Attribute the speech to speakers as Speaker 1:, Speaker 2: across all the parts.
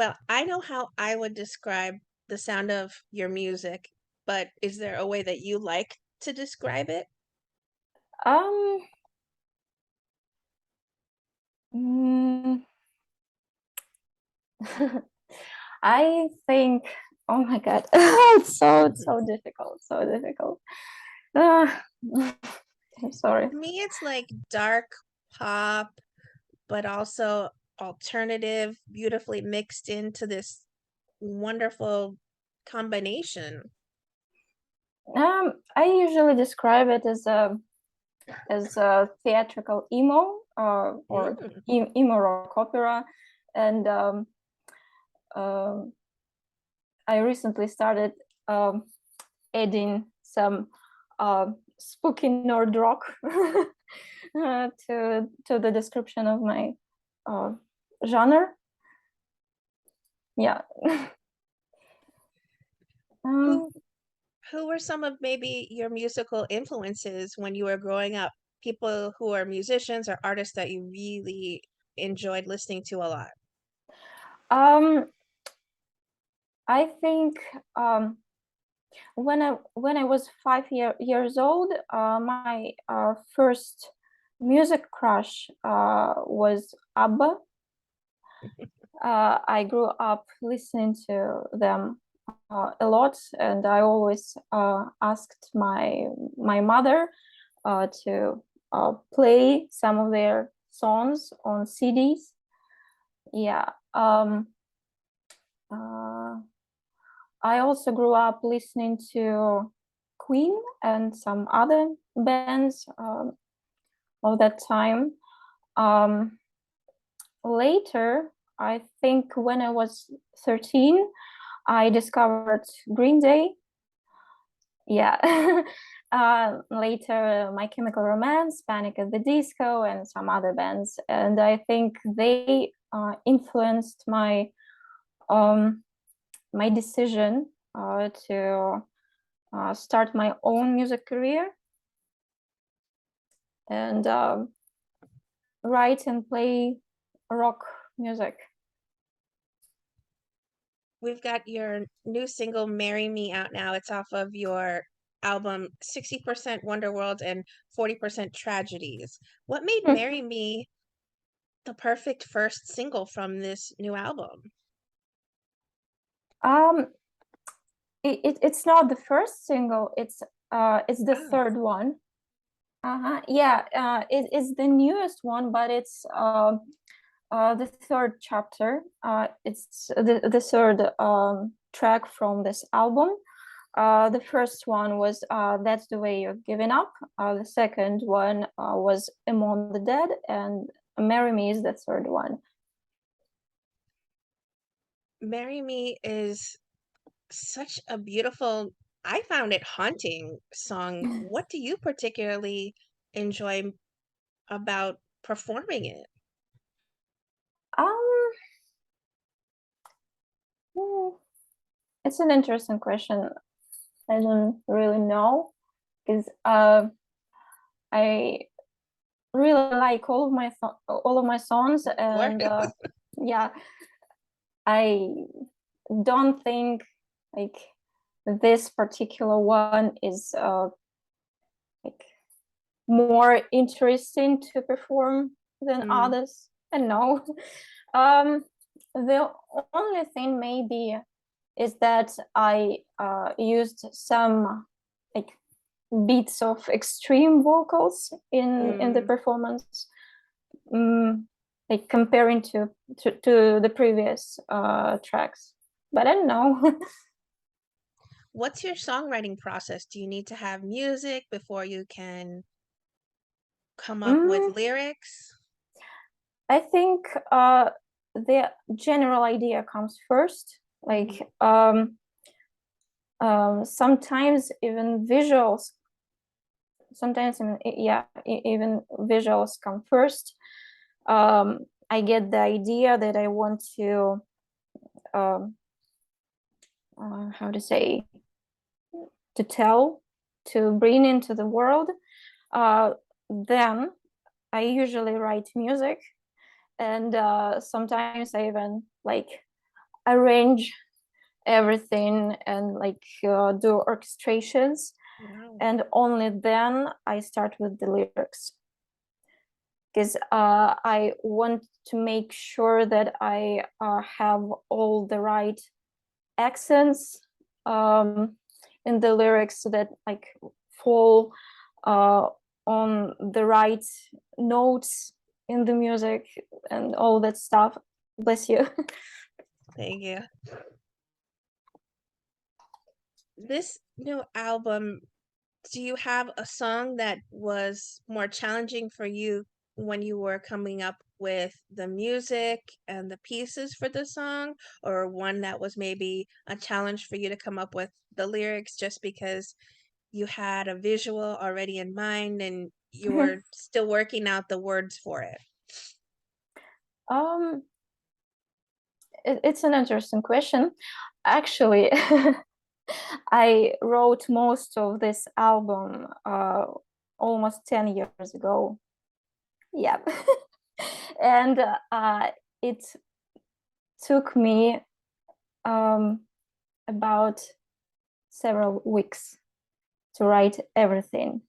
Speaker 1: Well, I know how I would describe the sound of your music, but is there a way that you like to describe it?
Speaker 2: Um, mm, I think, oh my God, it's so difficult, so difficult. Ah, I'm sorry.
Speaker 1: To me, it's like dark pop, but also alternative, beautifully mixed into this wonderful combination.
Speaker 2: I usually describe it as a theatrical emo or
Speaker 1: Mm.
Speaker 2: emo rock opera, and um, I recently started um, adding some spooky nerd rock to the description of my uh, genre. Yeah. um,
Speaker 1: Who who were some of maybe your musical influences when you were growing up? People who are musicians or artists that you really enjoyed listening to a lot?
Speaker 2: um, I think when I was 5 years old, my first music crush was ABBA. I grew up listening to them a lot, and I always asked my mother to play some of their songs on CDs. Yeah. Uh, I also grew up listening to Queen and some other bands of that time. Um, Later, I think when I was 13, I discovered Green Day. Yeah. Later, My Chemical Romance, Panic at the Disco, and some other bands. And I think they influenced um, my decision to start my own music career and write and play rock music.
Speaker 1: We've got your new single "Marry Me" out now. It's off of your album 60% Wonderworld and 40% Tragedies. What made "Marry Me" the perfect first single from this new album?
Speaker 2: um, it's not the first single. It's the
Speaker 1: Oh,
Speaker 2: third one. Yeah, it's the newest one, but it's the third chapter. It's the third track from this album. The first one was That's the Way You've Given Up. The second one was Among the Dead, and Marry Me is the third one.
Speaker 1: "Marry Me" is such a beautiful, I found it haunting song. What do you particularly enjoy about performing it?
Speaker 2: Um, hmm, it's an interesting question. I don't really know because I really like all of my songs,
Speaker 1: Sure.
Speaker 2: and yeah, I don't think like this particular one is like more interesting to perform than
Speaker 1: Mm.
Speaker 2: others. I know. um the only thing maybe is that I used some like beats of extreme vocals in the
Speaker 1: Mm.
Speaker 2: performance, mm, like comparing to the previous tracks. But I don't know.
Speaker 1: What's your songwriting process? Do you need to have music before you can come up with
Speaker 2: Mm,
Speaker 1: lyrics?
Speaker 2: I think the general idea comes first.
Speaker 1: Mhm.
Speaker 2: Like sometimes even visuals. Sometimes yeah, even visuals come first. I get the idea that I want to um, how to say, to tell, to bring into the world. Uh, then I usually write music, and sometimes I even like arrange everything and like do orchestrations.
Speaker 1: Wow.
Speaker 2: And only then I start with the lyrics, because I want to make sure that I have all the right accents in the lyrics, so that like fall uh, on the right notes in the music and all that stuff. Bless you.
Speaker 1: Thank you. This new album, do you have a song that was more challenging for you when you were coming up with the music and the pieces for the song, or one that was maybe a challenge for you to come up with the lyrics just because you had a visual already in mind and you were still working out the words for it?
Speaker 2: um it's an interesting question. Actually, I wrote most of this album almost 10 years ago. Yeah. And it took me um, about several weeks to write everything.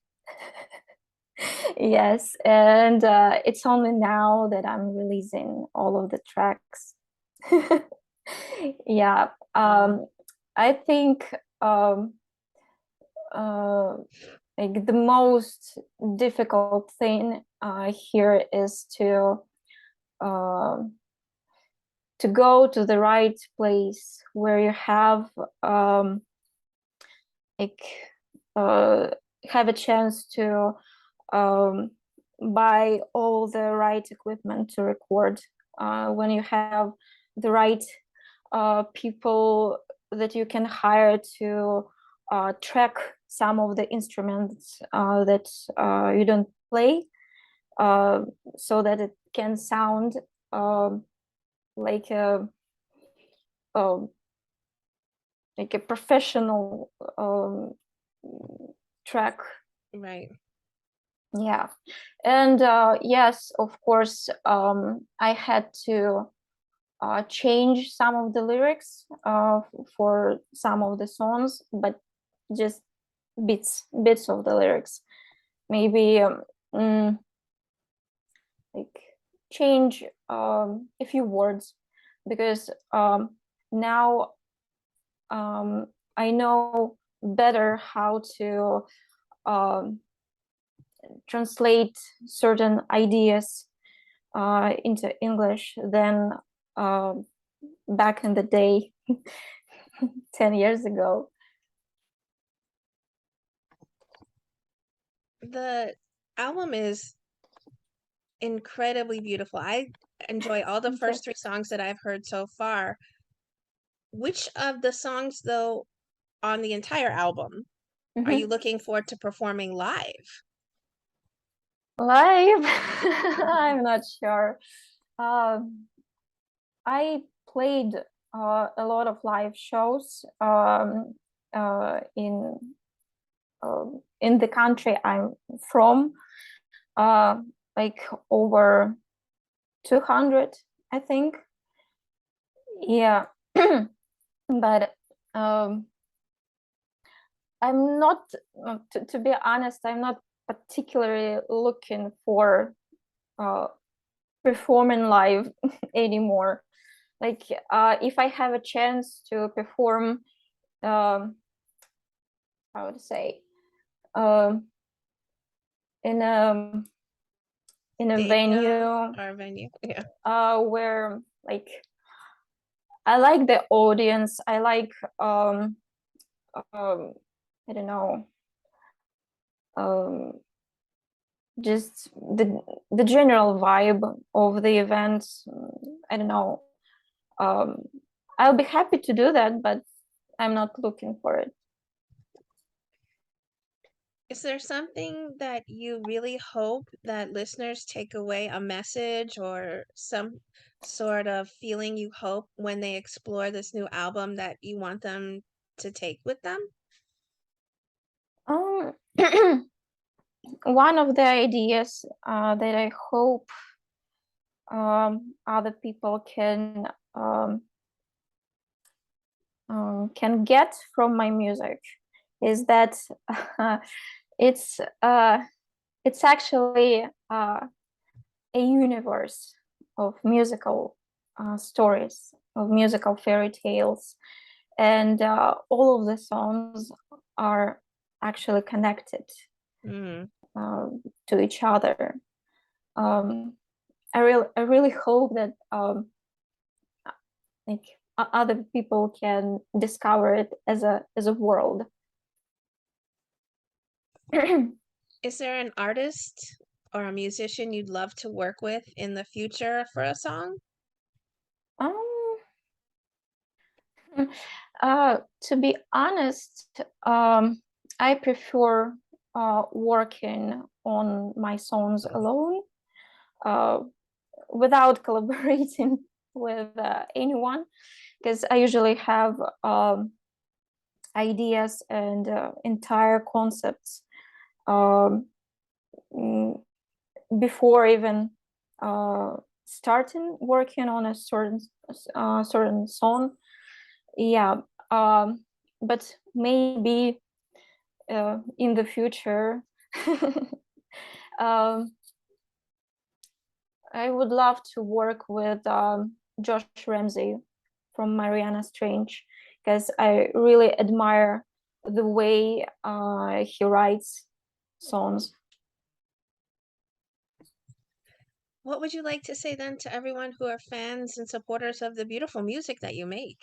Speaker 2: Yes, and it's only now that I'm releasing all of the tracks. Yeah,
Speaker 1: Wow.
Speaker 2: I think uh, like the most difficult thing here is um to go to the right place where you um, like uh, have a chance to um, buy all the right equipment to record. When you have the right people that you can hire to track some of the instruments that you don't play, uh, so that it can sound um, like a um, like a professional track.
Speaker 1: Right.
Speaker 2: Yeah. And yes, of course, I had to change some of the lyrics for some of the songs, but just bits of the lyrics. Maybe mm, like change a few words, because now I know better how to um, translate certain ideas into English than uh, back in the day, 10 years ago.
Speaker 1: The album is incredibly beautiful. I enjoy all the
Speaker 2: Thank you.
Speaker 1: first three songs that I've heard so far. Which of the songs, though, on the entire album are you
Speaker 2: Mhm.
Speaker 1: looking forward to performing live?
Speaker 2: Live, I'm not sure. Um, I played a lot of live shows in the country I'm from, uh, like over 200, I think. Yeah, but um, I'm not, to be honest, I'm not particularly looking for uh, performing live anymore. Like, if I have a chance to perform, um, I would say, um, in a
Speaker 1: Stadium
Speaker 2: venue
Speaker 1: or venue? Yeah.
Speaker 2: where like I like the audience, I like um, I don't know, um, just the general vibe of the event. I don't know. Um, I'll be happy to do that, but I'm not looking for it.
Speaker 1: Is there something that you really hope that listeners take away, a message or some sort of feeling you hope when they explore this new album that you want them to take with them?
Speaker 2: Um, one of the ideas that I hope other people can can get from my music is that it's it's actually a universe of musical stories, of musical fairy tales, and all of the songs are actually connected
Speaker 1: Mm.
Speaker 2: to each other. Um, I really hope that like other people can discover it as a world.
Speaker 1: Is there an artist or a musician you'd love to work with in the future for a song?
Speaker 2: Um, to be honest, I prefer working on my songs alone, uh, without collaborating with anyone, because I usually have ideas and entire concepts um, mm, before even uh, starting working on a certain song. Yeah, but maybe in the future, um, I would love to work with Josh Ramsey from Mariana Strange, because I really admire the way he writes songs.
Speaker 1: What would you like to say then to everyone who are fans and supporters of the beautiful music that you make?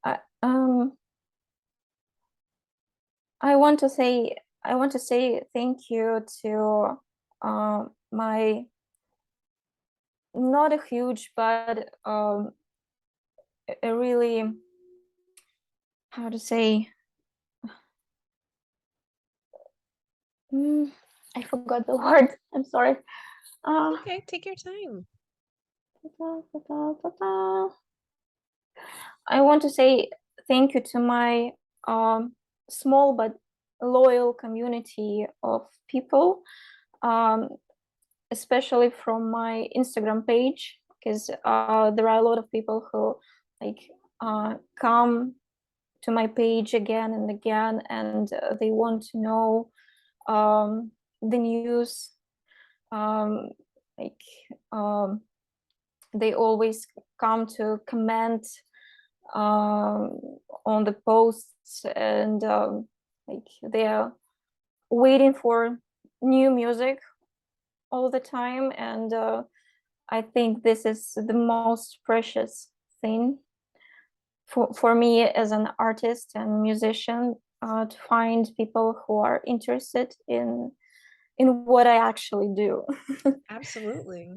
Speaker 2: I, um, I want to say thank you to my not a huge but a really, how to say, mm, I forgot the word. I'm sorry.
Speaker 1: It's
Speaker 2: Uh,
Speaker 1: okay, take your time.
Speaker 2: I want to say thank you to my small but loyal community of people, um, especially from my Instagram page, because there are a lot of people who like come to my page again and again, and they want to know the news. Um, like um, they always come to comment um, on the posts, and like they are waiting for new music all the time, and I think this is the most precious thing for me as an artist and musician, to find people who are interested in what I actually do.
Speaker 1: Absolutely.